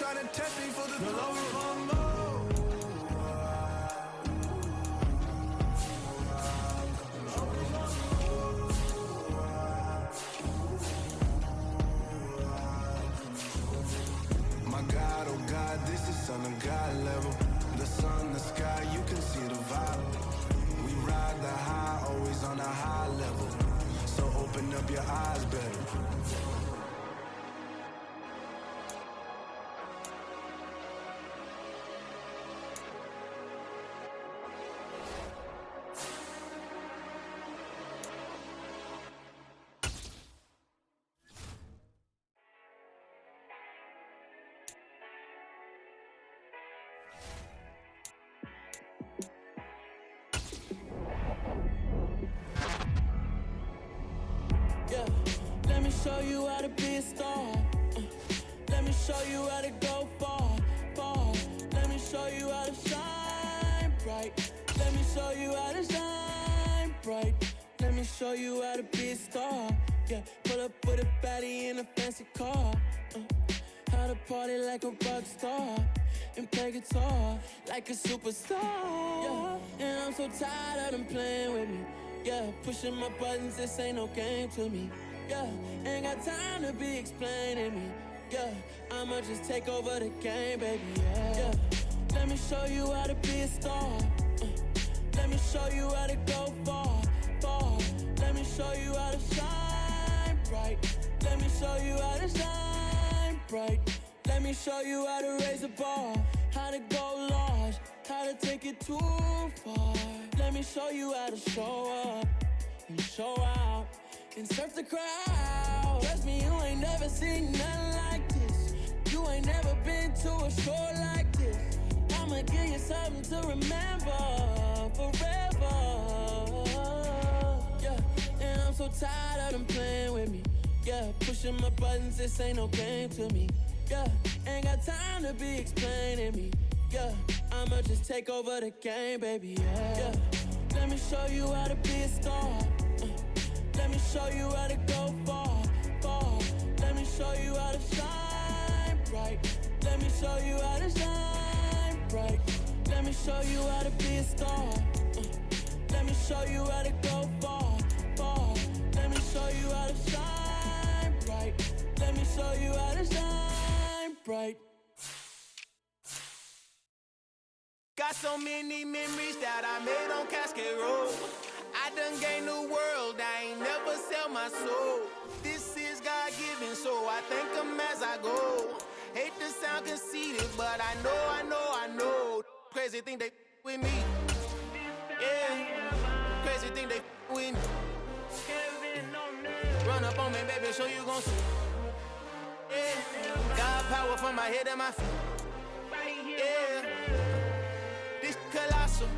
trying to test me for the love of my mom. My God, oh God, this is on a God level. The sun, the sky, you can see the vibe. We ride the high, always on a high level. So open up your eyes better. Let me show you how to be a star. Let me show you how to go far, far. Let me show you how to shine bright. Let me show you how to shine bright. Let me show you how to be a star. Yeah, pull up with a baddie in a fancy car. How to party like a rock star and play guitar like a superstar. Yeah, and I'm so tired of them playing with me. Yeah, pushing my buttons, this ain't no game to me. Yeah, ain't got time to be explaining me. Yeah, I'ma just take over the game, baby. Yeah, let me show you how to be a star. Let me show you how to go far, far. Let me show you how to shine bright. Let me show you how to shine bright. Let me show you how to raise a bar, how to go large, how to take it too far. Let me show you how to show up and show out and surf the crowd. Trust me, you ain't never seen nothing like this. You ain't never been to a show like this. I'ma give you something to remember forever. Yeah, and I'm so tired of them playing with me. Yeah, pushing my buttons, this ain't no game to me. Yeah, ain't got time to be explaining me. Yeah, I'ma just take over the game, baby. Yeah, let me show you how to be a star. Let me show you how to go far, far. Let me show you how to shine bright. Let me show you how to shine bright. Let me show you how to be a star. Let me show you how to go far, far. Let me show you how to shine bright. Let me show you how to shine bright. Got so many memories that I made on Cascade Road. I done gained the world, I ain't never sell my soul. This is God-given, so I thank him as I go. Hate to sound conceited, but I know. Crazy thing they with me. Yeah, crazy thing they with me. Run up on me, baby, so you gon' see. Yeah, God power from my head and my feet. Yeah, this colossal.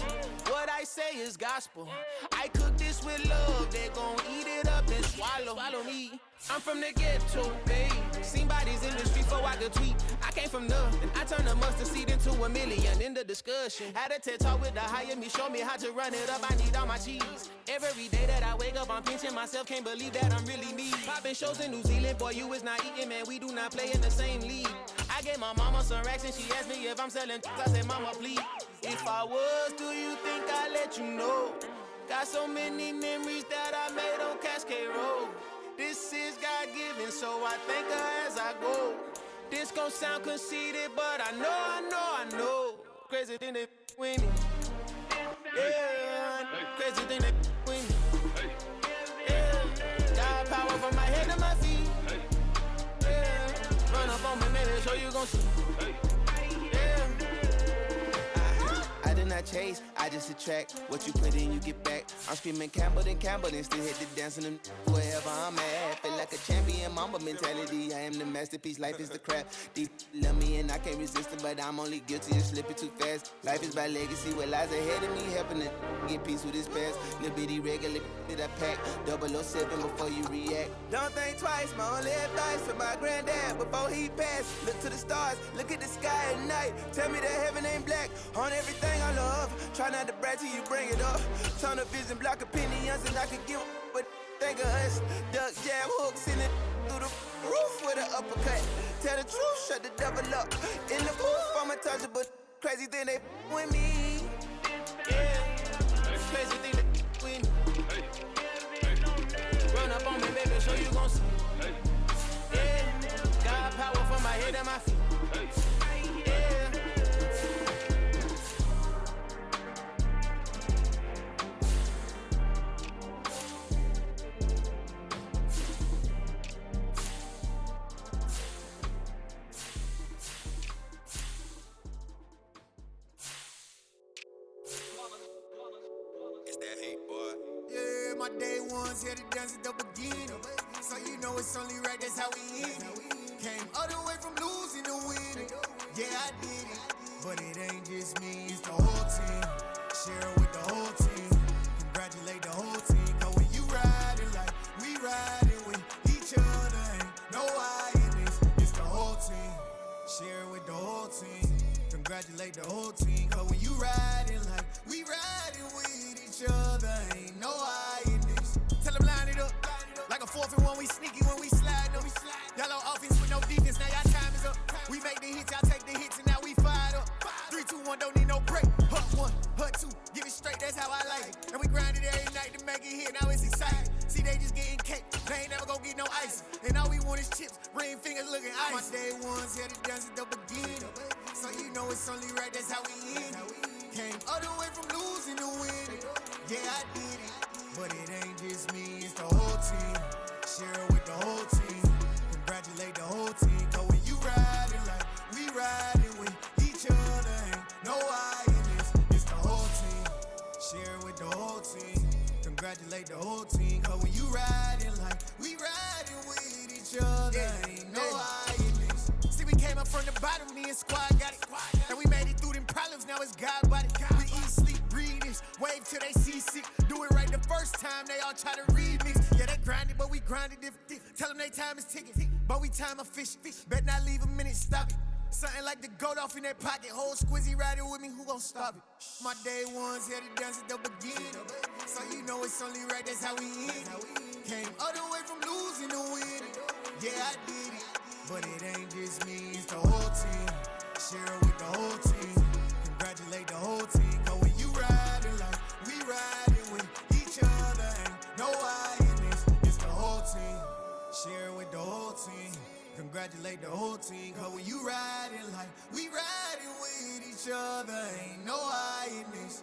What I say is gospel. I cook this with love, they gon' eat it up and swallow me. I'm from the ghetto, babe. Seen bodies in the street before I could tweet. I came from nothing, I turned a mustard seed into a million. In the discussion, had a TED talk with the higher me, show me how to run it up, I need all my cheese. Every day that I wake up, I'm pinching myself, can't believe that I'm really me. Popping shows in New Zealand, boy, you is not eating, man, we do not play in the same league. I gave my mama some racks and she asked me if I'm selling I said, mama, please. If I was, do you think I'd let you know? Got so many memories that I made on Cascade Road. This is God-given, so I thank her as I go. This gon' sound conceited, but I know. Crazy thing they with me. Yeah, crazy thing they with me. Yeah, got power from my head to my feet. Yeah, run up on me, maybe so you gon' see. Yeah. I did not chase, I just attract. What you put in, you get back. I'm screaming Campbell, then still hit the dance and them wherever I'm at. Feel like a champion, mamba mentality. I am the masterpiece, life is the crap. Deep love me and I can't resist it, but I'm only guilty of slipping too fast. Life is by legacy, what lies ahead of me, helping to get peace with his past. Little bitty regular that I pack, 007 before you react. Don't think twice, my only advice for my granddad before he passed. Look to the stars, look at the sky at night. Tell me that heaven ain't black on everything I love. Try not to brag till you bring it up. Tunnel vision, block opinions, and I could give but think of us. Duck jab hooks in it through the roof with an uppercut. Tell the truth, shut the devil up. In the booth, I'm untouchable. Crazy thing they with me. Yeah, crazy thing they with me. Run up on me, baby, so you gon' see. Yeah, got power from my head and my feet. Yeah. It's that hate, boy. Yeah, my day ones here to dance at the beginning. So you know it's only right, that's how we end it. Came all the way from losing to winning. Yeah, I did it. But it ain't just me, it's the whole team. Share it with the whole team. Congratulate the whole team. Cause when you riding like we riding with each other, ain't no I in this. It's the whole team. Share it with the whole team. Congratulate the whole team. Cause when you riding like we riding with each other, ain't no I in this. Tell them line it up. Like a 4th and 1, we sneaky when we slide. No, we slide. Y'all on offense with no defense, now y'all time is up. We make the hits, y'all take the hits, and now we fired up. 3, 2, 1, don't need no break. Hut 1, hut 2, give it straight, that's how I like it. And we grind it every night to make it hit, now it's exciting. See, they just getting cake, they ain't never gonna get no ice. And all we want is chips, ring fingers looking ice. My day ones here to dance at the beginning. So you know it's only right, that's how we end it. Came all the way from losing to winning. Yeah, I did it. But it ain't just me, it's the whole team. Share it with the whole team. Congratulate the whole team. Cause when you riding like we riding with each other, ain't no I in this. It's the whole team. Share it with the whole team. Congratulate the whole team. Cause when you riding like we riding with each other, ain't no I in this. See, we came up from the bottom, me and squad got it. And we made it through them problems, now it's God body. We eat, sleep, breathe this, wave till they see sick. Do it right the first time, they all try to remix. Yeah, they grinded, but we grinded different. Tell them they time is ticking, but we time a fish. Bet not leave a minute, stop it. Something like the goat off in that pocket. Whole squizzy riding with me, who gon' stop it? My day ones here to dance at the beginning. So you know it's only right, that's how we end it. Came all the way from losing to winning. Yeah, I did it. But it ain't just me, it's the whole team. Share it with the whole team. Congratulate the whole team. Cause when you riding like we riding with each other, ain't no I in this. It's the whole team. Share it with the whole team. Congratulate the whole team. Cause when you riding like we riding with each other, ain't no I in this.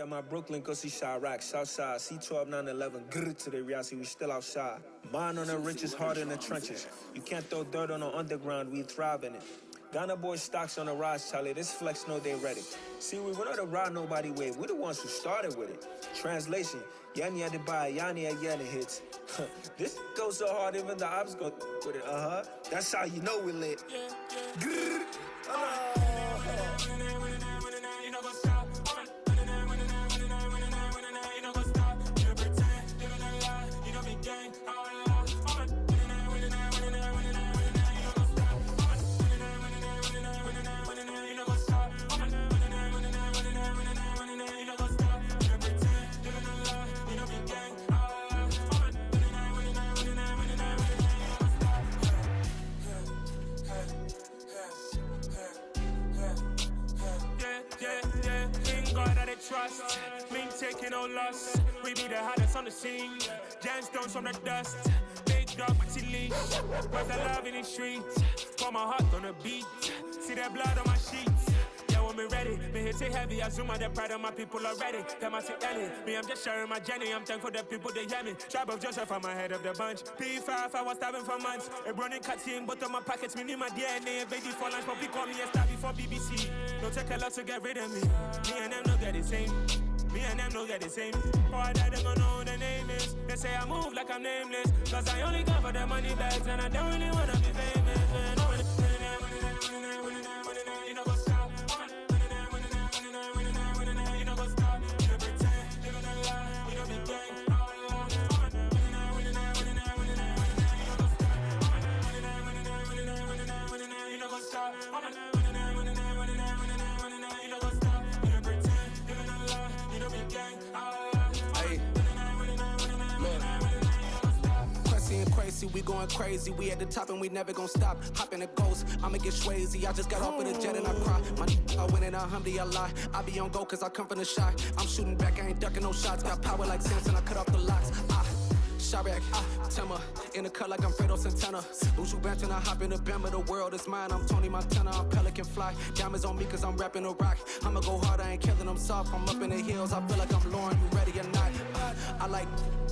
That my Brooklyn, go see Chirac, Southside, C12, 911, grrr to the Riasi, we still outside. Mine on the riches, hard in the trenches. You can't throw dirt on the underground, we thrive in it. Ghana boys stocks on the rise, Charlie, this flex know they ready. See, we not to ride nobody wave, we the ones who started with it. Translation, Yanni had to buy, Yanni again hits. This goes so hard, even the ops go with it, That's how you know we lit. Grrr. Trust, me taking no loss. We be the hottest on the scene. Gemstones from the dust. Big dog, pretty leash. Where's the love in the streets? Pour my heart on the beat. See that blood on my sheets. Yeah, when me ready, me hit it heavy. I zoom out the pride of my people already. Them I see Ellie. Me, I'm just sharing my journey. I'm thankful the people they hear me. Tribe of Joseph, I'm ahead of the bunch. P5, I was starving for months. A running cutscene, but on my pockets, me need my DNA. Baby for lunch, probably call me a star before BBC. Don't take a lot to get rid of me. Me and them don't get the same. Me and them don't get the same. Boy, that they gonna know who the name is. They say I move like I'm nameless. Cause I only come for the money bags and I don't really wanna be famous. You know go stop. You know go stop. You know pretend. Living a lie. You know be gang. You know go stop. We going crazy, we at the top and we never gonna stop. Hop in a ghost, I'ma get swayzy. I just got off of the jet and I cry. I win in a Humvee, I lie. I be on go cause I come from the shot. I'm shooting back, I ain't ducking no shots. Got power like Samson, I cut off the locks. Chirac, Timmer, in the cut like I'm Fredo Santana. Uju Banton, I hop in the Bama, the world is mine. I'm Tony Montana, I'm Pelican Fly. Diamonds on me cause I'm rapping a rock. I'ma go hard, I ain't killing them soft. I'm up in the hills, I feel like I'm Lauren, you ready or not? I like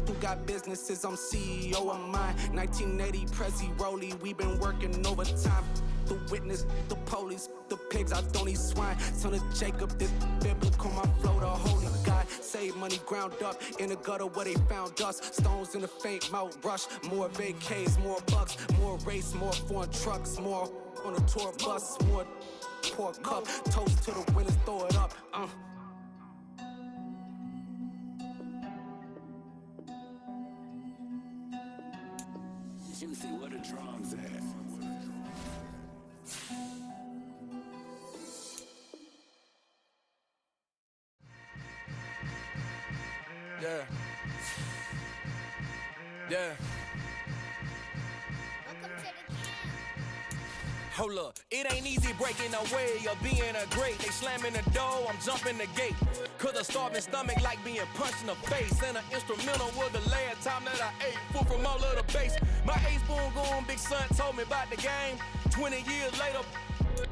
who got businesses, I'm CEO of mine. 1980, Prezi Rolly, we been working overtime. The witness, the police, the pigs, I don't eat swine. Son of Jacob, this biblical, my flow, the holy God. Save money ground up in the gutter where they found us. Stones in the faint mouth rush. More vacays, more bucks, more race, more foreign trucks, more on a tour bus, more pour cup. Toast to the winners, throw it up. Juicy, what a drums at? Yeah. Hold up, it ain't easy breaking away or being a great. They slamming the door, I'm jumping the gate. Cause a starving stomach like being punched in the face. And an instrumental was the last time that I ate. Food from all of the bass. My ace boom going big son told me about the game. 20 years later,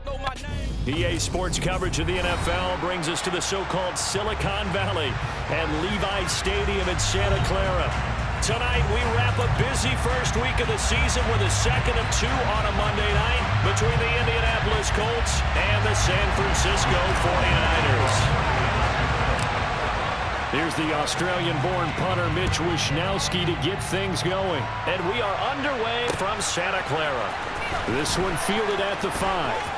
know my name. EA Sports coverage of the NFL brings us to the so-called Silicon Valley at Levi's Stadium in Santa Clara. Tonight, we wrap a busy first week of the season with a second of two on a Monday night between the Indianapolis Colts and the San Francisco 49ers. Here's the Australian-born punter Mitch Wishnowsky to get things going. And we are underway from Santa Clara. This one fielded at the 5.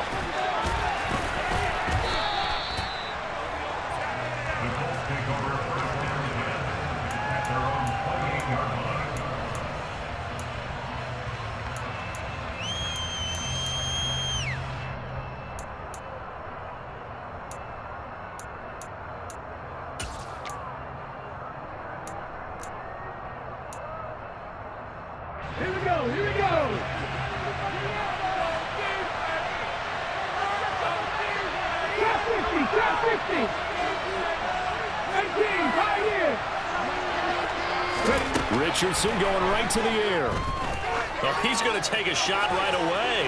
Here we go, here we go! Top 50, top 50! 19, right here! Richardson going right to the air. Well, he's going to take a shot right away.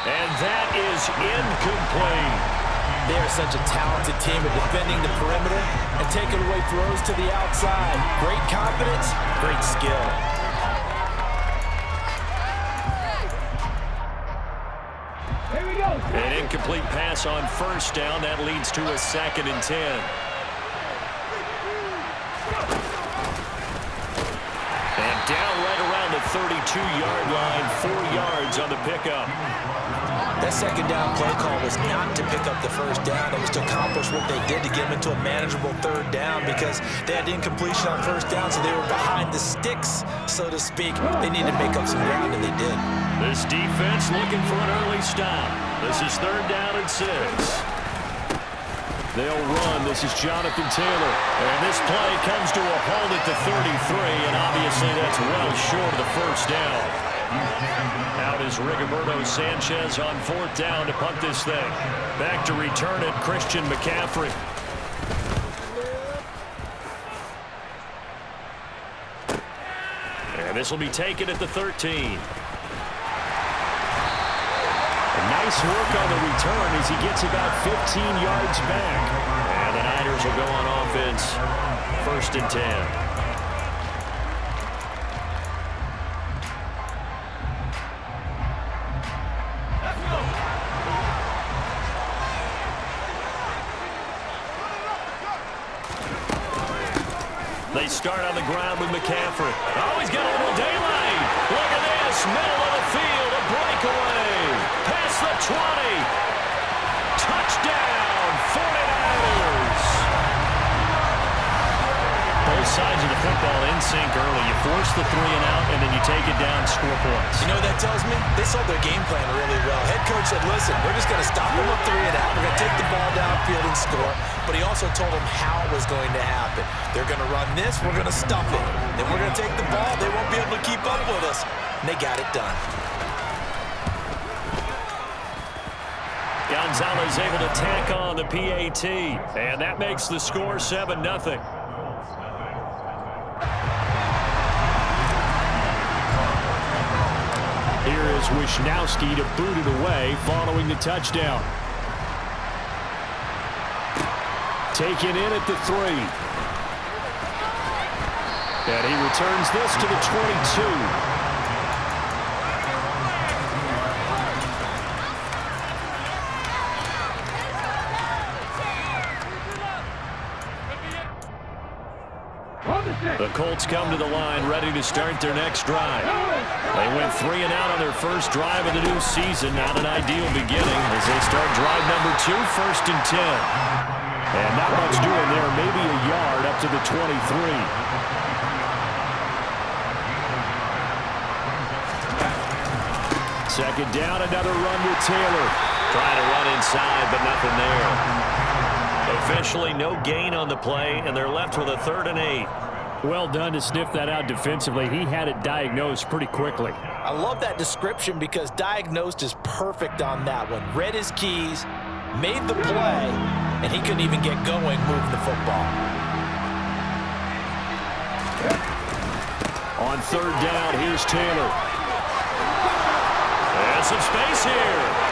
And that is incomplete. They are such a talented team at defending the perimeter and taking away throws to the outside. Great confidence, great skill. Here we go. An incomplete pass on first down. That leads to a 2nd and 10. And down right around the 32-yard line, 4 yards on the pickup. That second down play call was not to pick up the first down. It was to accomplish what they did to get them into a manageable 3rd down because they had incompletion on first down, so they were behind the sticks, so to speak. They needed to make up some ground, and they did. This defense looking for an early stop. This is 3rd down and 6. They'll run. This is Jonathan Taylor. And this play comes to a halt at the 33, and obviously that's well short of the first down. Out is Rigoberto Sanchez on 4th down to punt this thing. Back to return it, Christian McCaffrey. And this will be taken at the 13. Nice work on the return as he gets about 15 yards back. And the Niners will go on offense. 1st and 10. They start on the ground with McCaffrey. Oh, he's got a little daylight. Look at this. Middle of the field. A breakaway. Past the 20. Touchdown. 49ers. Both sides of the football in sync early. You force the 3 and out, and then you take it down, score points. You know what that tells me? They saw their game plan really well. Head coach said, listen, we're just going to stop them with 3 and out. We're going to take the ball downfield and score. But he also told them how it was going to happen. They're going to run this. We're going to stuff it. Then we're going to take the ball. They won't be able to keep up with us. And they got it done. Gonzalez able to tack on the PAT. And that makes the score 7-0. Here is Wisnowski to boot it away following the touchdown. Taken in at the 3. And he returns this to the 22. The Colts come to the line ready to start their next drive. They went 3 and out on their first drive of the new season. Not an ideal beginning as they start drive number 2, 1st and 10. And not much doing there, maybe a yard up to the 23. Second down, another run with Taylor. Trying to run inside, but nothing there. Officially no gain on the play, and they're left with a 3rd and 8. Well done to sniff that out defensively. He had it diagnosed pretty quickly. I love that description because diagnosed is perfect on that one. Read his keys, made the play, and he couldn't even get going moving the football. On 3rd down, here's Taylor. And some space here.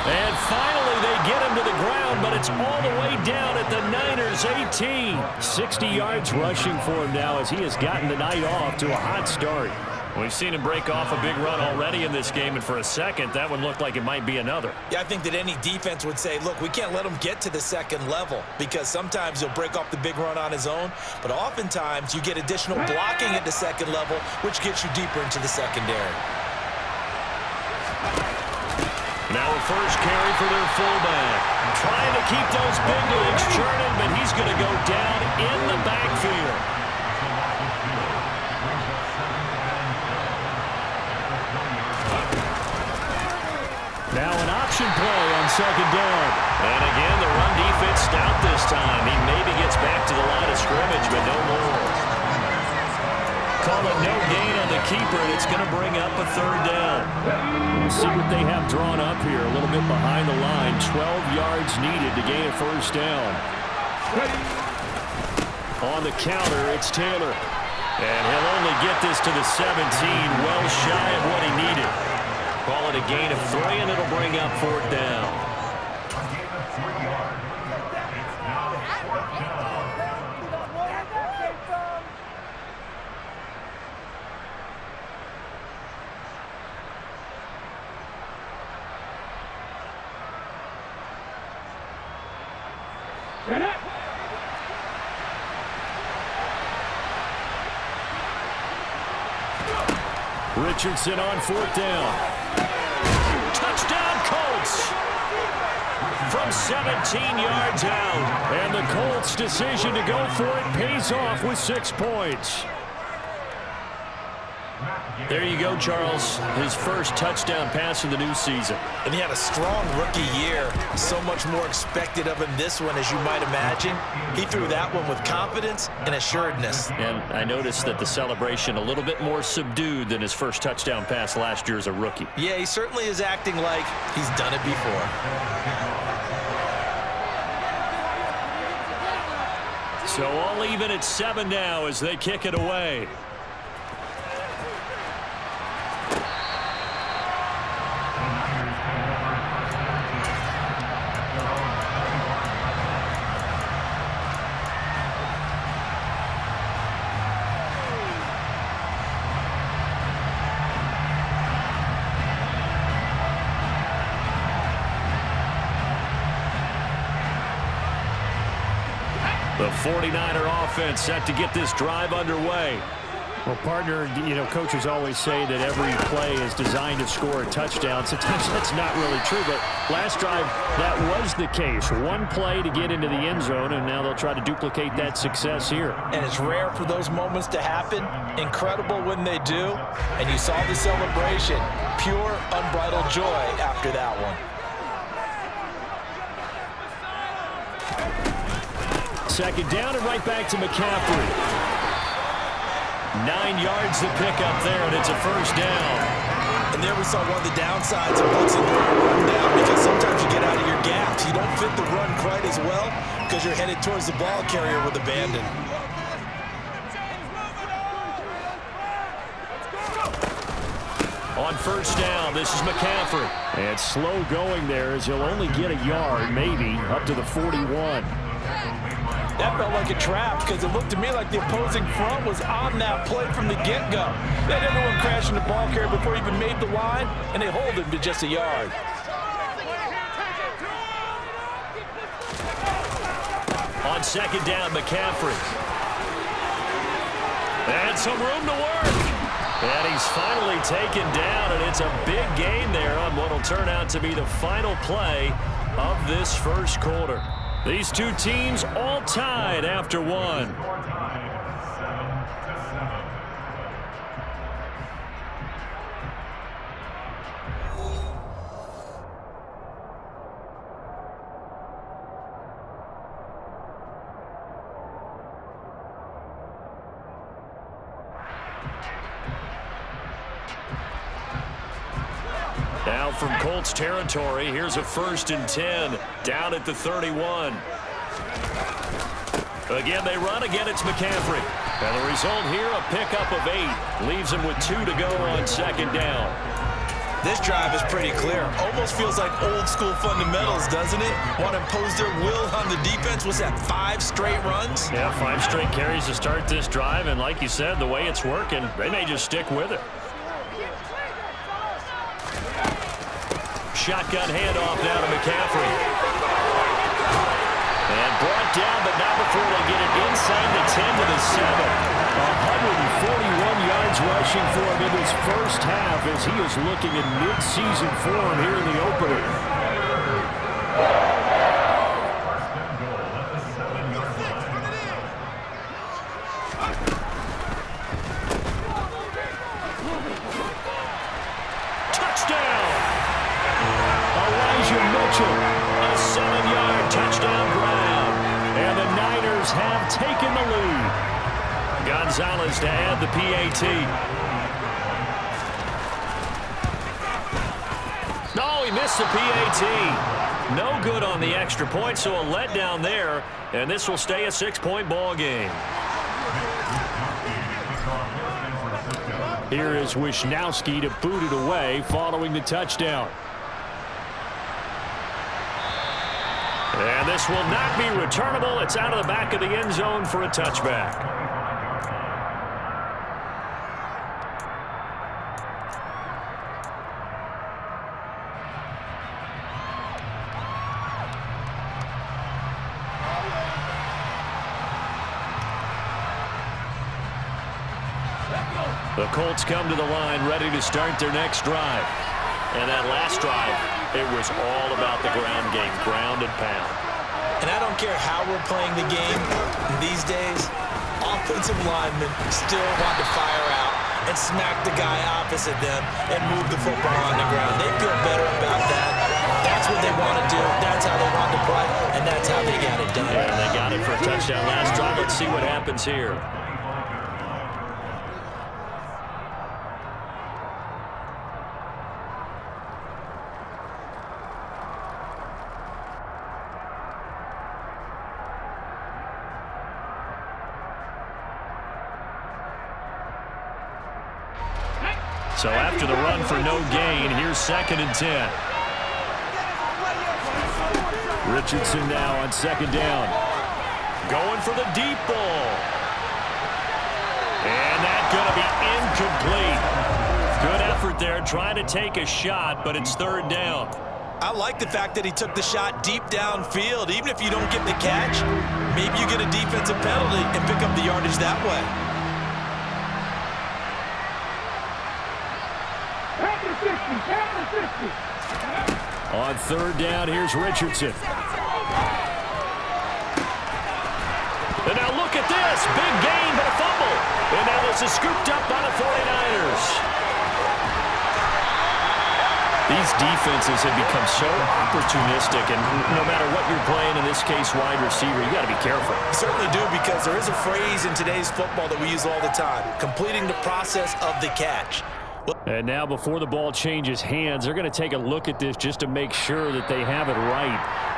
And finally, they get him to the ground, but it's all the way down at the Niners' 18. 60 yards rushing for him now as he has gotten the night off to a hot start. We've seen him break off a big run already in this game, and for a second, that one looked like it might be another. Yeah, I think that any defense would say, look, we can't let him get to the 2nd level because sometimes he'll break off the big run on his own, but oftentimes you get additional blocking at the 2nd level, which gets you deeper into the secondary. Now a first carry for their fullback. Trying to keep those big legs churning, but he's going to go down in the backfield. Now an option play on 2nd down. And again, the run defense stout this time. He maybe gets back to the line of scrimmage, but no more. Call it no gain on the keeper, and it's going to bring up a 3rd down. We'll see what they have drawn up here. A little bit behind the line. 12 yards needed to gain a 1st down. On the counter, it's Taylor. And he'll only get this to the 17, well shy of what he needed. Call it a gain of 3, and it'll bring up 4th down. Richardson on 4th down. Touchdown, Colts! From 17 yards out. And the Colts' decision to go for it pays off with 6 points. There you go, Charles. His first touchdown pass of the new season. And he had a strong rookie year. So much more expected of him this one, as you might imagine. He threw that one with confidence and assuredness. And I noticed that the celebration a little bit more subdued than his first touchdown pass last year as a rookie. Yeah, he certainly is acting like he's done it before. So all even at 7 now as they kick it away. The 49er offense set to get this drive underway. Well, partner, coaches always say that every play is designed to score a touchdown. Sometimes that's not really true, but last drive, that was the case. One play to get into the end zone, and now they'll try to duplicate that success here. And it's rare for those moments to happen. Incredible when they do. And you saw the celebration. Pure, unbridled joy after that one. Second down and right back to McCaffrey. 9 yards to pick up there, and it's a first down. And there we saw one of the downsides of blitzing during run down, because sometimes you get out of your gaps. You don't fit the run quite as well because you're headed towards the ball carrier with abandon. On first down, this is McCaffrey. And slow going there as he'll only get a yard, maybe, up to the 41. That felt like a trap because it looked to me like the opposing front was on that play from the get-go. They had everyone crashing the ball carrier before he even made the line, and they hold him to just a yard. On second down, McCaffrey. And some room to work. And he's finally taken down, and it's a big gain there on what will turn out to be the final play of this first quarter. These two teams all tied after one. Now from Colts territory, here's a 1st and 10 down at the 31. Again, they run. Again, it's McCaffrey. And the result here, a pickup of 8. Leaves him with 2 to go on second down. This drive is pretty clear. Almost feels like old school fundamentals, doesn't it? Want to impose their will on the defense. Was that 5 straight runs? Yeah, 5 straight carries to start this drive. And like you said, the way it's working, they may just stick with it. Shotgun handoff now to McCaffrey. And brought down, but not before they get it inside the 10 to the 7. 141 yards rushing for him in his first half as he is looking in mid-season form here in the opener. A 7-yard touchdown grab. And the Niners have taken the lead. Gonzalez to add the PAT. No, he missed the PAT. No good on the extra point, so a letdown there. And this will stay a 6-point ball game. Here is Wisnowski to boot it away following the touchdown. And this will not be returnable. It's out of the back of the end zone for a touchback. The Colts come to the line ready to start their next drive. And that last drive, it was all about the ground game, ground and pound. And I don't care how we're playing the game these days, offensive linemen still want to fire out and smack the guy opposite them and move the football on the ground. They feel better about that. That's what they want to do. That's how they want to play, and that's how they got it done. And they got it for a touchdown last drive. Let's see what happens here. So after the run for no gain, here's 2nd and 10. Richardson now on 2nd down. Going for the deep ball. And that's going to be incomplete. Good effort there trying to take a shot, but it's 3rd down. I like the fact that he took the shot deep downfield. Even if you don't get the catch, maybe you get a defensive penalty and pick up the yardage that way. On 3rd down, here's Richardson. And now look at this. Big gain, but a fumble. And now this is scooped up by the 49ers. These defenses have become so opportunistic, and no matter what you're playing, in this case, wide receiver, you got to be careful. Certainly do, because there is a phrase in today's football that we use all the time, completing the process of the catch. And now before the ball changes hands, they're going to take a look at this just to make sure that they have it right.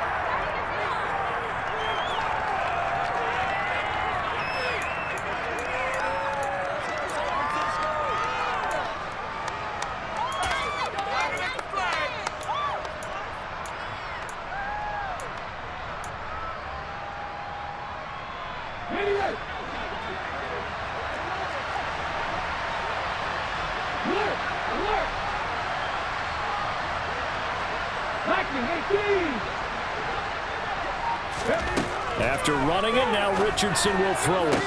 After running it, now Richardson will throw it.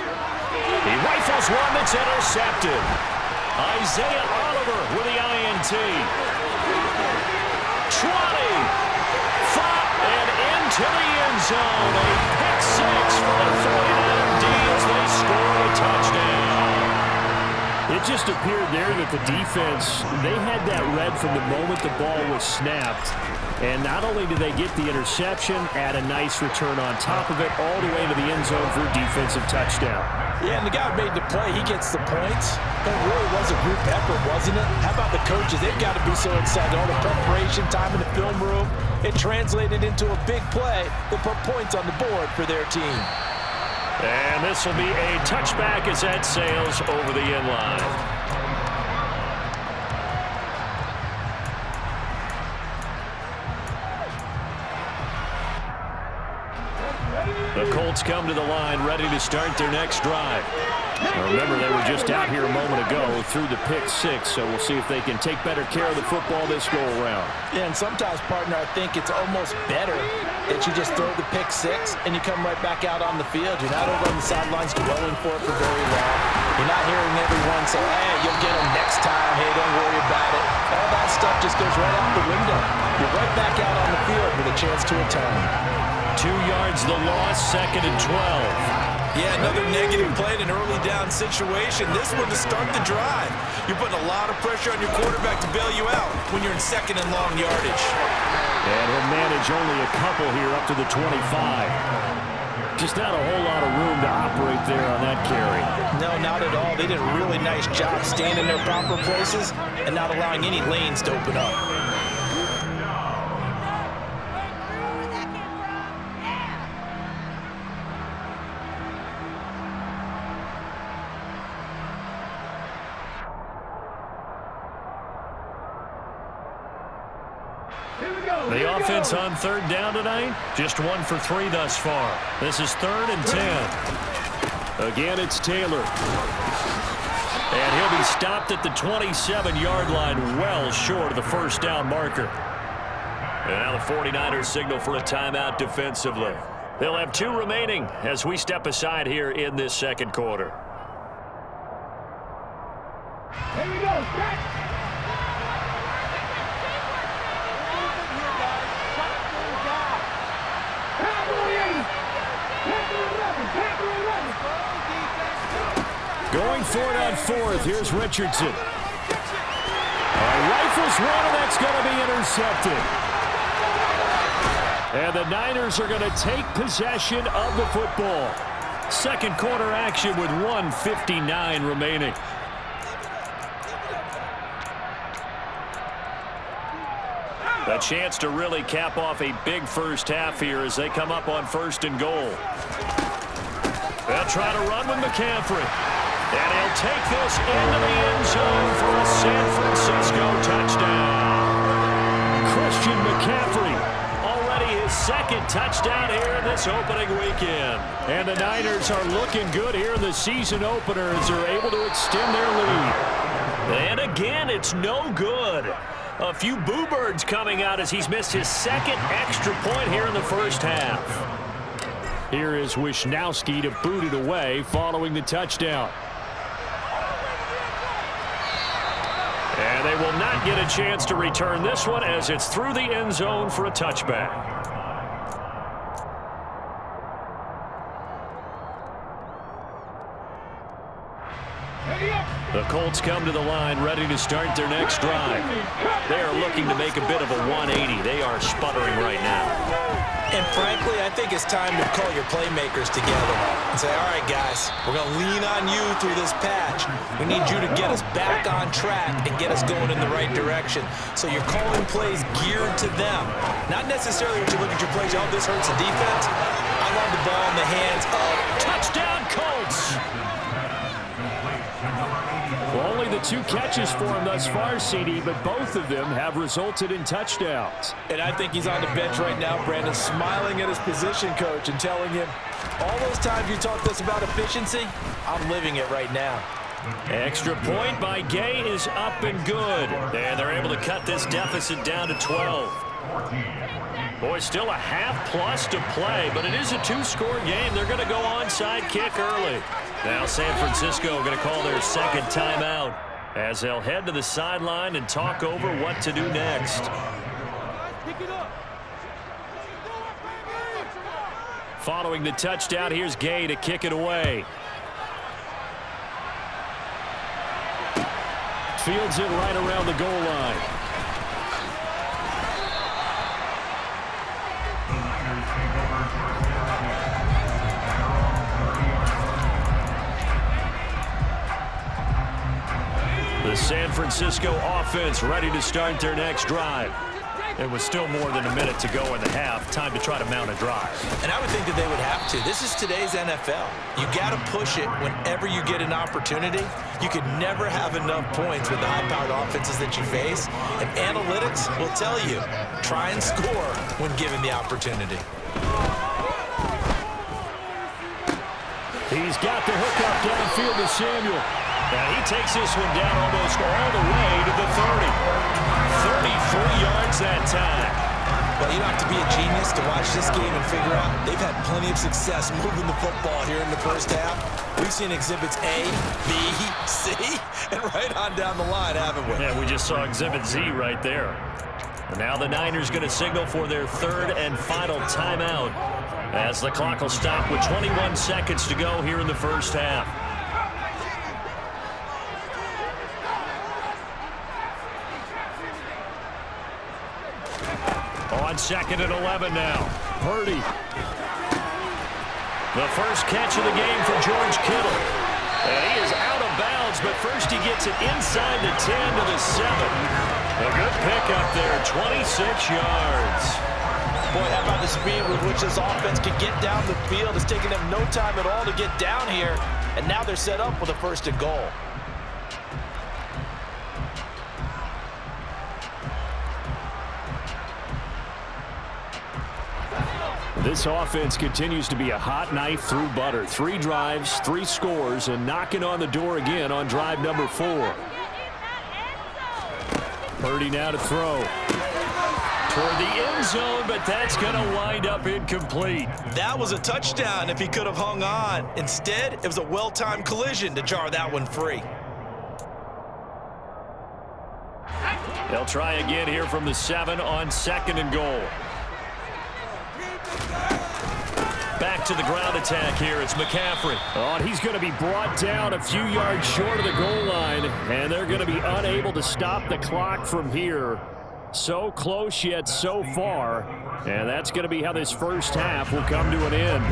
He rifles one that's intercepted. Isaiah Oliver with the INT. 20. Fought and into the end zone. A pick six for the 49 D as they score a touchdown. It just appeared there that the defense, they had that read from the moment the ball was snapped. And not only did they get the interception, add a nice return on top of it, all the way to the end zone for a defensive touchdown. Yeah, and the guy who made the play, he gets the points. But it really was a group effort, wasn't it? How about the coaches? They've got to be so excited. All the preparation time in the film room, it translated into a big play that put points on the board for their team. And this will be a touchback as that sails over the end line. The Colts come to the line ready to start their next drive. Now remember, they were just out here a moment ago through the pick six, so we'll see if they can take better care of the football this go-around. Yeah, and sometimes, partner, I think it's almost better that you just throw the pick six and you come right back out on the field. You're not over on the sidelines dwelling for it for very long. You're not hearing everyone say, hey, you'll get them next time. Hey, don't worry about it. All that stuff just goes right out the window. You're right back out on the field with a chance to atone. 2 yards the loss, 2nd and 12. Yeah, another negative play in an early down situation. This one to start the drive. You're putting a lot of pressure on your quarterback to bail you out when you're in 2nd and long yardage. And he'll manage only a couple here up to the 25. Just not a whole lot of room to operate there on that carry. No, not at all. They did a really nice job staying in their proper places and not allowing any lanes to open up. The offense on 3rd down tonight, just 1 for 3 thus far. This is 3rd and 10. Again, it's Taylor. And he'll be stopped at the 27-yard line, well short of the first down marker. And now the 49ers signal for a timeout defensively. They'll have 2 remaining as we step aside here in this second quarter. Here we go, set! Going for it on 4th. Here's Richardson. Rifles one, and that's going to be intercepted. And the Niners are going to take possession of the football. Second quarter action with 1:59 remaining. A chance to really cap off a big first half here as they come up on 1st and goal. They'll try to run with McCaffrey. And he'll take this into the end zone for a San Francisco touchdown. Christian McCaffrey, already his 2nd touchdown here in this opening weekend. And the Niners are looking good here in the season opener as they're able to extend their lead. And again, it's no good. A few boo birds coming out as he's missed his 2nd extra point here in the first half. Here is Wisnowski to boot it away following the touchdown. And they will not get a chance to return this one as it's through the end zone for a touchback. The Colts come to the line ready to start their next drive. They are looking to make a bit of a 180. They are sputtering right now. And frankly, I think it's time to call your playmakers together and say, all right, guys, we're going to lean on you through this patch. We need you to get us back on track and get us going in the right direction. So you're calling plays geared to them. Not necessarily when you look at your plays, oh, this hurts the defense. I want the ball in the hands of touchdown Colts. Well, only the 2 catches for him thus far, CD, but both of them have resulted in touchdowns. And I think he's on the bench right now, Brandon, smiling at his position coach and telling him, all those times you talked to us about efficiency, I'm living it right now. Extra point by Gay is up and good. And they're able to cut this deficit down to 12. Boy, still a half-plus to play, but it is a 2-score game. They're going to go onside kick early. Now San Francisco going to call their 2nd timeout as they'll head to the sideline and talk over what to do next. Following the touchdown, here's Gay to kick it away. Fields it right around the goal line. The San Francisco offense ready to start their next drive. It was still more than a minute to go in the half. Time to try to mount a drive. And I would think that they would have to. This is today's NFL. You got to push it whenever you get an opportunity. You can never have enough points with the high-powered offenses that you face. And analytics will tell you, try and score when given the opportunity. He's got the hook up downfield to Samuel. And he takes this one down almost all the way to the 30. 33 yards that time. Well, you don't have to be a genius to watch this game and figure out they've had plenty of success moving the football here in the first half. We've seen exhibits A, B, C, and right on down the line, haven't we? Yeah, we just saw exhibit Z right there. And now the Niners going to signal for their 3rd and final timeout as the clock will stop with 21 seconds to go here in the first half. On 2nd and 11 now. Purdy. The first catch of the game for George Kittle. And he is out of bounds, but first he gets it inside the 10 to the 7. A good pickup there, 26 yards. Boy, how about the speed with which this offense can get down the field? It's taken them no time at all to get down here, and now they're set up with a 1st and goal. This offense continues to be a hot knife through butter. 3 drives, 3 scores, and knocking on the door again on drive number 4. Purdy now to throw. Toward the end zone, but that's going to wind up incomplete. That was a touchdown if he could have hung on. Instead, it was a well-timed collision to jar that one free. They'll try again here from the 7 on 2nd and goal. Back to the ground attack here. It's McCaffrey. Oh, and he's going to be brought down a few yards short of the goal line, and they're going to be unable to stop the clock from here. So close yet so far, and that's going to be how this first half will come to an end.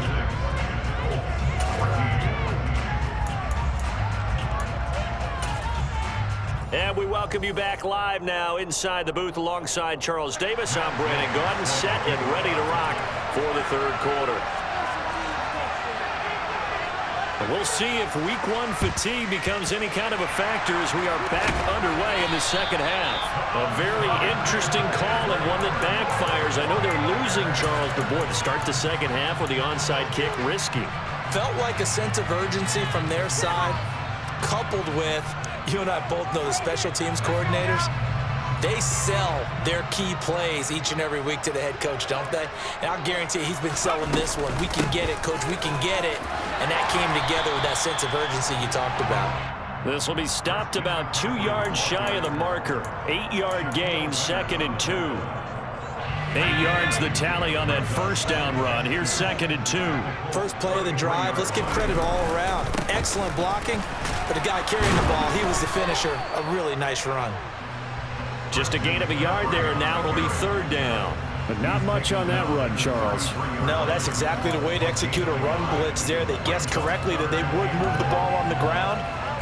And we welcome you back live now inside the booth alongside Charles Davis. I'm Brandon Gaudin, set and ready to rock for the third quarter. And we'll see if week 1 fatigue becomes any kind of a factor as we are back underway in the second half. A very interesting call and one that backfires. I know they're losing, Charles, but boy, to start the second half with the onside kick, risky. Felt like a sense of urgency from their side, coupled with, you and I both know the special teams coordinators, they sell their key plays each and every week to the head coach, don't they? And I'll guarantee you he's been selling this one. We can get it, coach, we can get it. And that came together with that sense of urgency you talked about. This will be stopped about 2 yards shy of the marker. 8-yard gain, 2nd and 2. 8 yards the tally on that first down run. Here's 2nd and 2. First play of the drive. Let's give credit all around. Excellent blocking, but the guy carrying the ball, he was the finisher. A really nice run. Just a gain of a yard there, and now it'll be 3rd down. But not much on that run, Charles. No, that's exactly the way to execute a run blitz there. They guessed correctly that they would move the ball on the ground,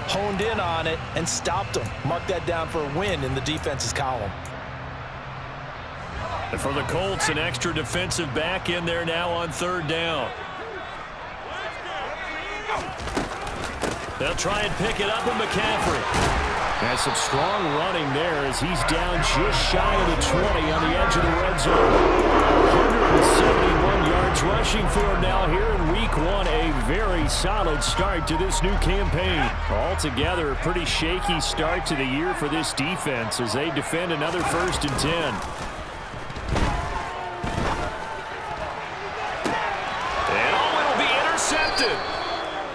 honed in on it, and stopped them. Mark that down for a win in the defense's column. And for the Colts, an extra defensive back in there now on 3rd down. They'll try and pick it up with McCaffrey. Has some strong running there as he's down just shy of the 20 on the edge of the red zone. 171 yards rushing for him now here in week 1. A very solid start to this new campaign. Altogether, a pretty shaky start to the year for this defense as they defend another 1st and 10. And it'll be intercepted.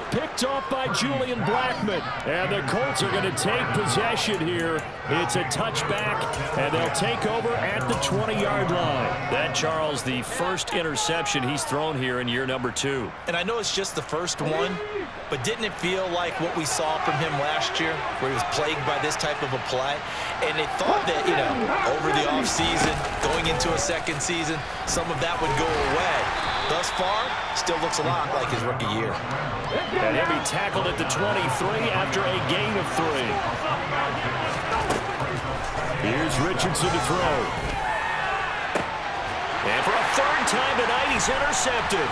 Picked off by Julian Blackmon. And the Colts are going to take possession here. It's a touchback, and they'll take over at the 20-yard line. That, Charles, the first interception he's thrown here in year number 2. And I know it's just the first one, but didn't it feel like what we saw from him last year, where he was plagued by this type of a play? And they thought that, over the offseason, going into a second season, some of that would go away. Thus far, still looks a lot like his rookie year. And he'll be tackled at the 23 after a gain of 3. Here's Richardson to throw. And for a 3rd time tonight, he's intercepted.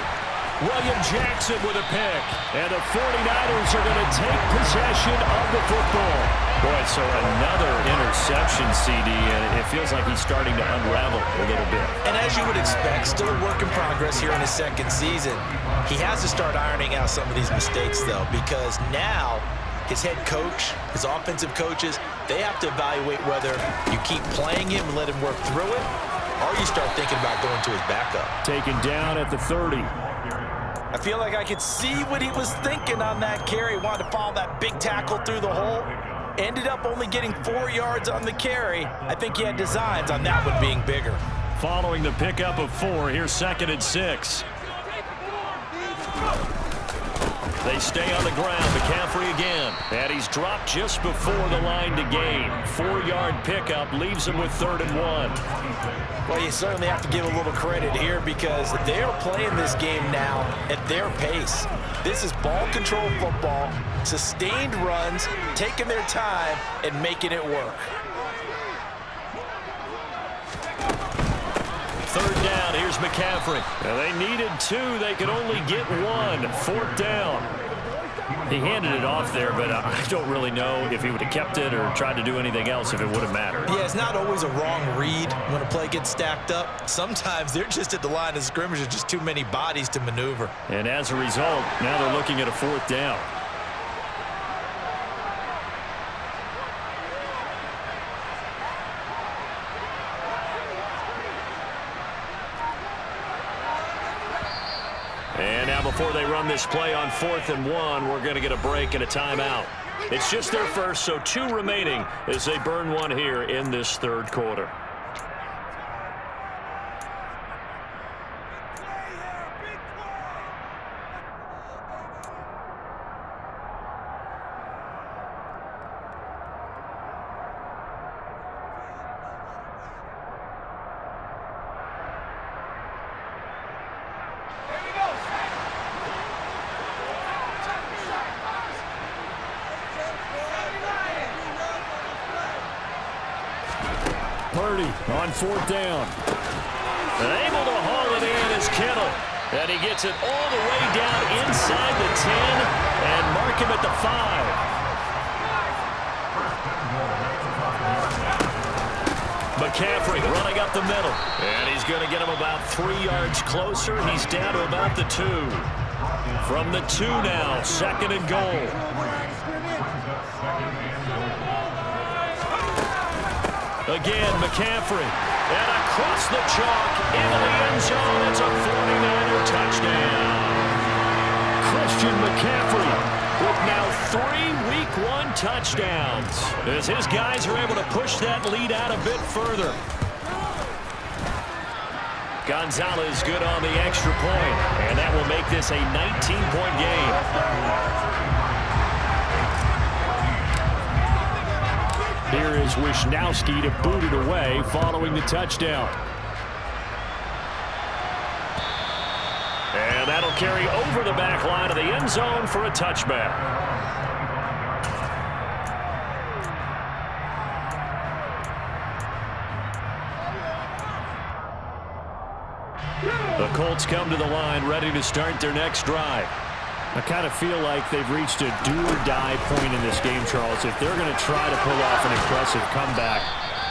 William Jackson with a pick. And the 49ers are going to take possession of the football. Boy, so another interception, CD, and it feels like he's starting to unravel a little bit. And as you would expect, still a work in progress here in his 2nd season. He has to start ironing out some of these mistakes, though, because now his head coach, his offensive coaches, they have to evaluate whether you keep playing him and let him work through it, or you start thinking about going to his backup. Taken down at the 30. I feel like I could see what he was thinking on that carry. Wanted to follow that big tackle through the hole. Ended up only getting 4 yards on the carry. I think he had designs on that one being bigger. Following the pickup of 4, here's 2nd and 6. They stay on the ground. McCaffrey again. And he's dropped just before the line to gain. 4-yard pickup leaves him with 3rd and 1. Well, you certainly have to give a little credit here because they're playing this game now at their pace. This is ball control football, sustained runs, taking their time, and making it work. 3rd down, here's McCaffrey. Now they needed 2, they could only get 1. 4th down. He handed it off there, but I don't really know if he would have kept it or tried to do anything else if it would have mattered. Yeah, it's not always a wrong read when a play gets stacked up. Sometimes they're just at the line of scrimmage. There's just too many bodies to maneuver. And as a result, now they're looking at a 4th down. And now before they run this play on 4th and 1, we're going to get a break and a timeout. It's just their first, so 2 remaining as they burn one here in this 3rd quarter. Purdy on 4th down. Able to haul it in is Kittle. And he gets it all the way down inside the 10 and mark him at the 5. McCaffrey running up the middle. And he's going to get him about 3 yards closer. He's down to about the 2. From the 2 now, 2nd and goal. Again, McCaffrey. And across the chalk into the end zone. It's a 49er touchdown. Christian McCaffrey with now 3 Week 1 touchdowns as his guys are able to push that lead out a bit further. Gonzalez good on the extra point, and that will make this a 19-point game. Here is Wisnowski to boot it away following the touchdown. And that'll carry over the back line of the end zone for a touchback. The Colts come to the line ready to start their next drive. I kind of feel like they've reached a do-or-die point in this game, Charles. If they're going to try to pull off an impressive comeback,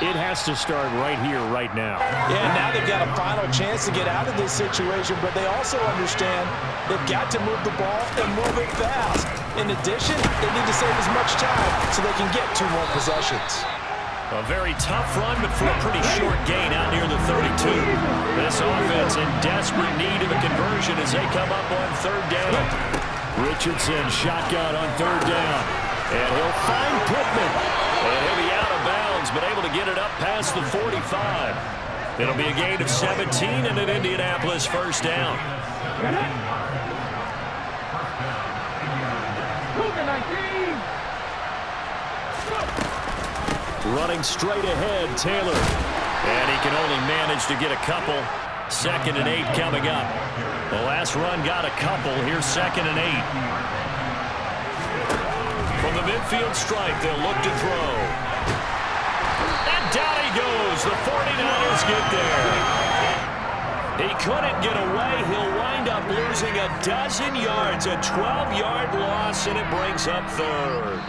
it has to start right here, right now. Yeah, now they've got a final chance to get out of this situation, but they also understand they've got to move the ball and move it fast. In addition, they need to save as much time so they can get 2 more possessions. A very tough run, but for a pretty short gain out near the 32. This offense in desperate need of a conversion as they come up on 3rd down. Richardson shotgun on 3rd down. And he'll find Pittman. And he'll be out of bounds, but able to get it up past the 45. It'll be a gain of 17 and an Indianapolis 1st down. Running straight ahead, Taylor. And he can only manage to get a couple. 2nd and 8 coming up. The last run got a couple. Here's 2nd and 8. From the midfield stripe, they'll look to throw. And down he goes. The 49ers get there. He couldn't get away. He'll wind up losing a dozen yards. A 12-yard loss, and it brings up 3rd.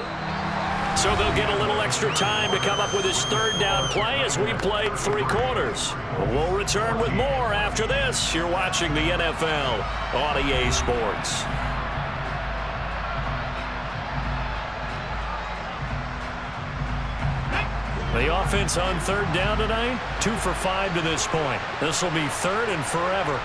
So they'll get a little extra time to come up with his 3rd down play as we played 3 quarters. We'll return with more after this. You're watching the NFL on EA Sports. The offense on 3rd down tonight, 2 for 5 to this point. This will be 3rd and forever.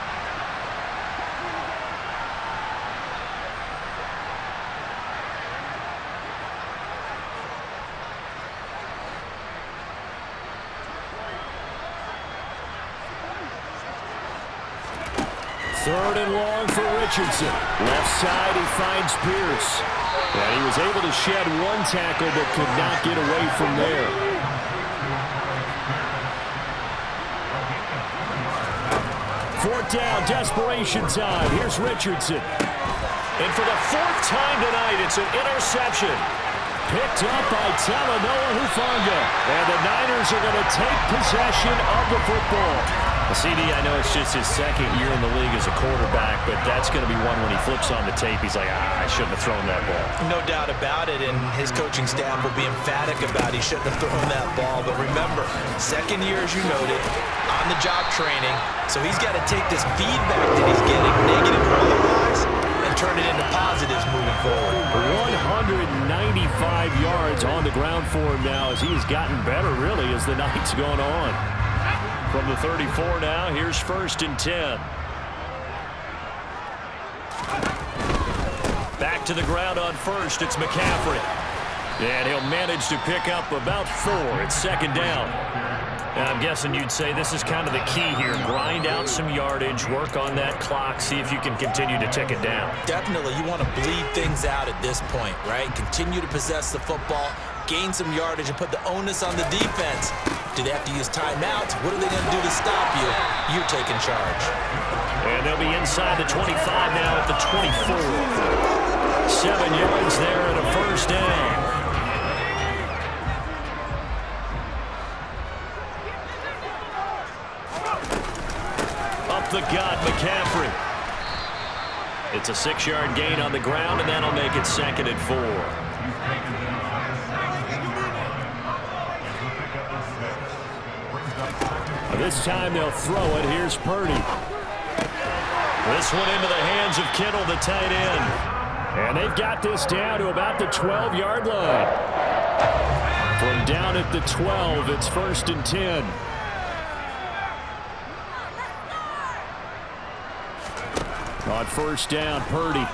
Third and long for Richardson. Left side, he finds Pierce. And he was able to shed 1 tackle, but could not get away from there. Fourth down, desperation time. Here's Richardson. And for the 4th time tonight, it's an interception. Picked up by Talanoa Hufanga. And the Niners are going to take possession of the football. CD, I know it's just his second year in the league as a quarterback, but that's going to be one when he flips on the tape, he's like, I shouldn't have thrown that ball. No doubt about it, and his coaching staff will be emphatic about he shouldn't have thrown that ball. But remember, second year, as you noted, on-the-job training, so he's got to take this feedback that he's getting, negative or otherwise, and turn it into positives moving forward. 195 yards on the ground for him now as he's gotten better, really, as the night's gone on. From the 34 now, here's 1st and 10. Back to the ground on 1st, it's McCaffrey. And he'll manage to pick up about 4. It's 2nd down. And I'm guessing you'd say this is kind of the key here. Grind out some yardage, work on that clock, see if you can continue to tick it down. Definitely, you want to bleed things out at this point, right? Continue to possess the football, gain some yardage, and put the onus on the defense. Do they have to use timeouts? What are they going to do to stop you? You're taking charge. And they'll be inside the 25 now at the 24. 7 yards there and a 1st down. Up the gut, McCaffrey. It's a 6-yard gain on the ground, and that'll make it 2nd and 4. This time they'll throw it. Here's Purdy. This one into the hands of Kittle, the tight end. And they've got this down to about the 12-yard line. From down at the 12, it's 1st and 10. On 1st down, Purdy.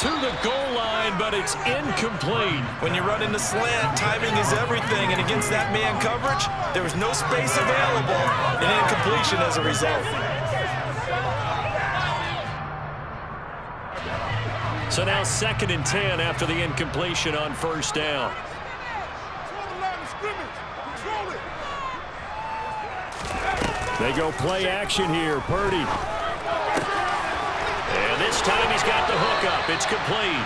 To the goal line, but it's incomplete. When you run into slant, timing is everything, and against that man coverage, there was no space available, and incompletion as a result. So now 2nd and 10 after the incompletion on 1st down. They go play action here, Purdy. And this time he's got the hook up. It's complete.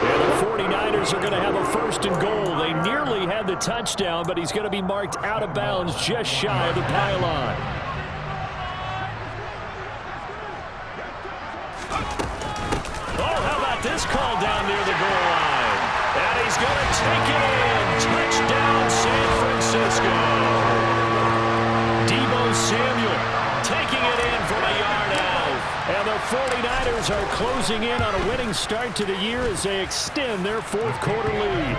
And the 49ers are going to have a 1st and goal. They nearly had the touchdown, but he's going to be marked out of bounds just shy of the pylon. Oh, how about this call down near the goal line? And he's going to take it in. Touchdown, San Francisco. Deebo Samuel taking it in from a yard out. And the 49ers are closing in on a winning start to the year as they extend their 4th quarter lead.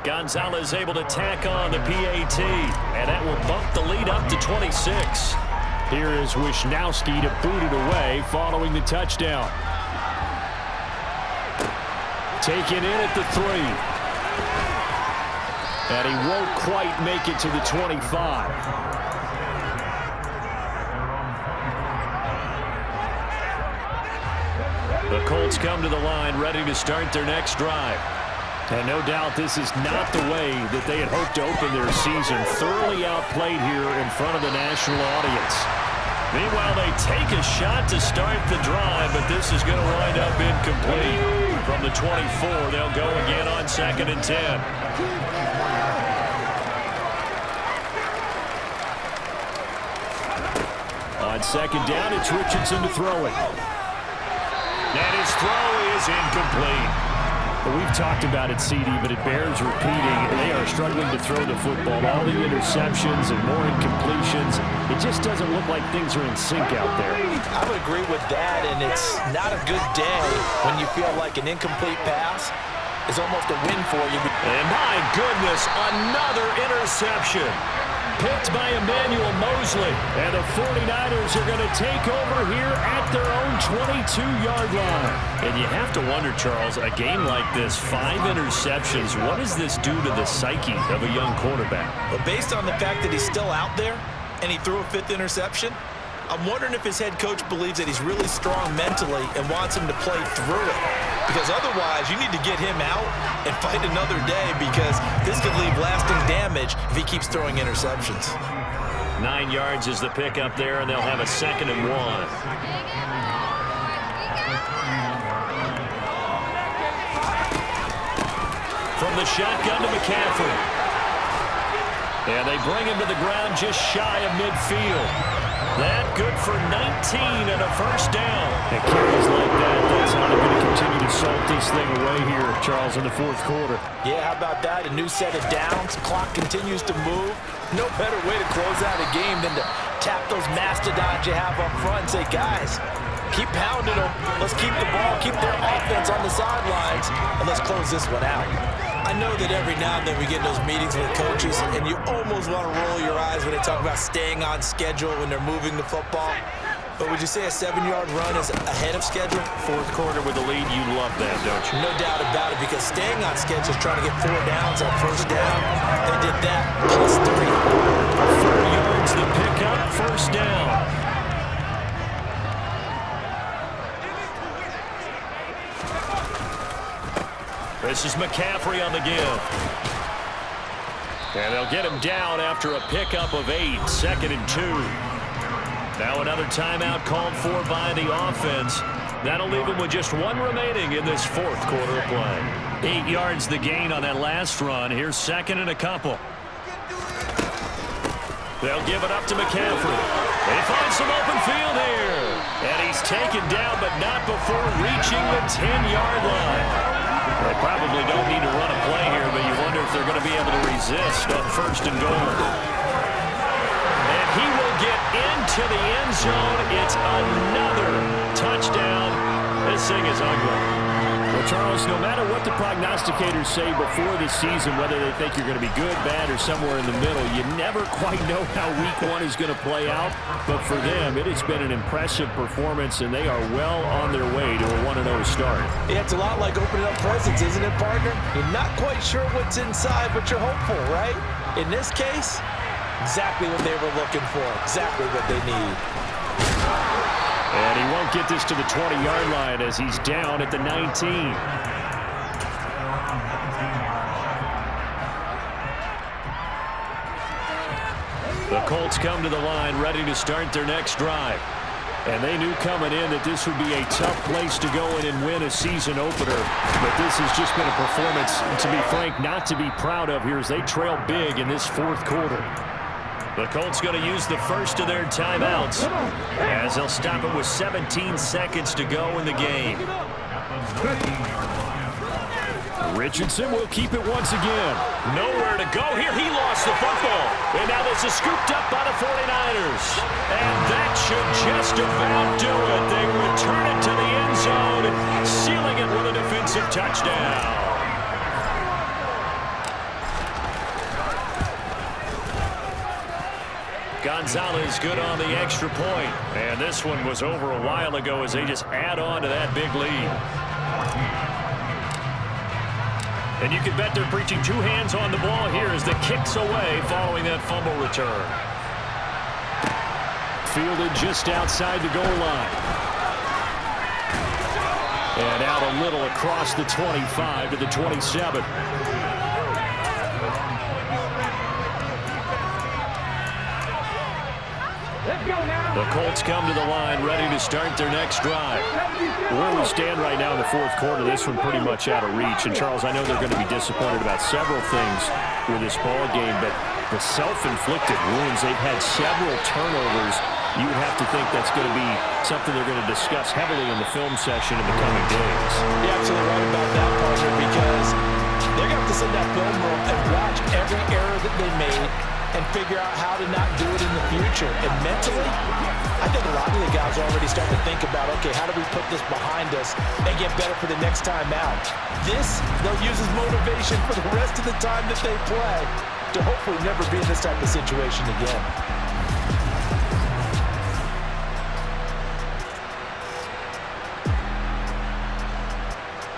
Gonzalez able to tack on the PAT, and that will bump the lead up to 26. Here is Wisnowski to boot it away following the touchdown. Taken in at the 3. And he won't quite make it to the 25. The Colts come to the line ready to start their next drive. And no doubt this is not the way that they had hoped to open their season. Thoroughly outplayed here in front of the national audience. Meanwhile, they take a shot to start the drive, but this is going to wind up incomplete. From the 24, they'll go again on 2nd and 10. On 2nd down, it's Richardson to throw it. And his throw is incomplete. Well, we've talked about it, CD, but it bears repeating. They are struggling to throw the football. All the interceptions and more incompletions. It just doesn't look like things are in sync out there. I would agree with that, and it's not a good day when you feel like an incomplete pass is almost a win for you. And my goodness, another interception. Picked by Emmanuel Mosley. And the 49ers are going to take over here at their own 22-yard line. And you have to wonder, Charles, a game like this, 5 interceptions, what does this do to the psyche of a young quarterback? But based on the fact that he's still out there and he threw a 5th interception, I'm wondering if his head coach believes that he's really strong mentally and wants him to play through it. Because otherwise, you need to get him out and fight another day, because this could leave lasting damage if he keeps throwing interceptions. 9 yards is the pickup there, and they'll have a 2nd and 1. From the shotgun to McCaffrey. And they bring him to the ground just shy of midfield. That good for 19 and a first down. And carries like that, that's how they're going to continue to salt this thing away here, Charles, in the fourth quarter. Yeah, how about that? A new set of downs. Clock continues to move. No better way to close out a game than to tap those mastodons you have up front and say, guys, keep pounding them. Let's keep the ball, keep their offense on the sidelines, and let's close this one out. I know that every now and then we get in those meetings with coaches, and you almost want to roll your eyes when they talk about staying on schedule when they're moving the football. But would you say a 7-yard run is ahead of schedule? Fourth quarter with the lead, you love that, don't you? No doubt about it, because staying on schedule is trying to get 4 downs on first down. They did that plus 3. 4 yards the pickup, first down. This is McCaffrey on the give. And they'll get him down after a pickup of 8, 2nd and 2. Now another timeout called for by the offense. That'll leave him with just 1 remaining in this fourth quarter of play. 8 yards the gain on that last run. Here's 2nd and a couple. They'll give it up to McCaffrey. They find some open field here. And he's taken down, but not before reaching the 10-yard line. They probably don't need to run a play here, but you wonder if they're going to be able to resist on 1st and goal. And he will get into the end zone. It's another touchdown. This thing is ugly. Well, Charles, no matter what the prognosticators say before the season, whether they think you're going to be good, bad, or somewhere in the middle, you never quite know how week 1 is going to play out. But for them, it has been an impressive performance, and they are well on their way to a 1-0 start. Yeah, it's a lot like opening up presents, isn't it, partner? You're not quite sure what's inside, but you're hopeful, right? In this case, exactly what they were looking for, exactly what they need. And he won't get this to the 20-yard line as he's down at the 19. The Colts come to the line ready to start their next drive. And they knew coming in that this would be a tough place to go in and win a season opener. But this has just been a performance, to be frank, not to be proud of here as they trail big in this fourth quarter. The Colts going to use the first of their timeouts as they'll stop it with 17 seconds to go in the game. Richardson will keep it once again. Nowhere to go here. He lost the football. And now this is scooped up by the 49ers. And that should just about do it. They return it to the end zone, sealing it with a defensive touchdown. Gonzalez good on the extra point. And this one was over a while ago as they just add on to that big lead. And you can bet they're preaching 2 hands on the ball here as the kick's away following that fumble return. Fielded just outside the goal line. And out a little across the 25 to the 27. The Colts come to the line ready to start their next drive. Where we stand right now in the fourth quarter, this one pretty much out of reach. And, Charles, I know they're going to be disappointed about several things with this ball game, but the self-inflicted wounds, they've had several turnovers. You would have to think that's going to be something they're going to discuss heavily in the film session in the coming days. You're absolutely right about that, partner, because they're going to have to send that film roll and watch every error that they made and figure out how to not do it in the future. And mentally, I think a lot of the guys are already starting to think about, okay, how do we put this behind us and get better for the next time out? This, they'll use as motivation for the rest of the time that they play to hopefully never be in this type of situation again.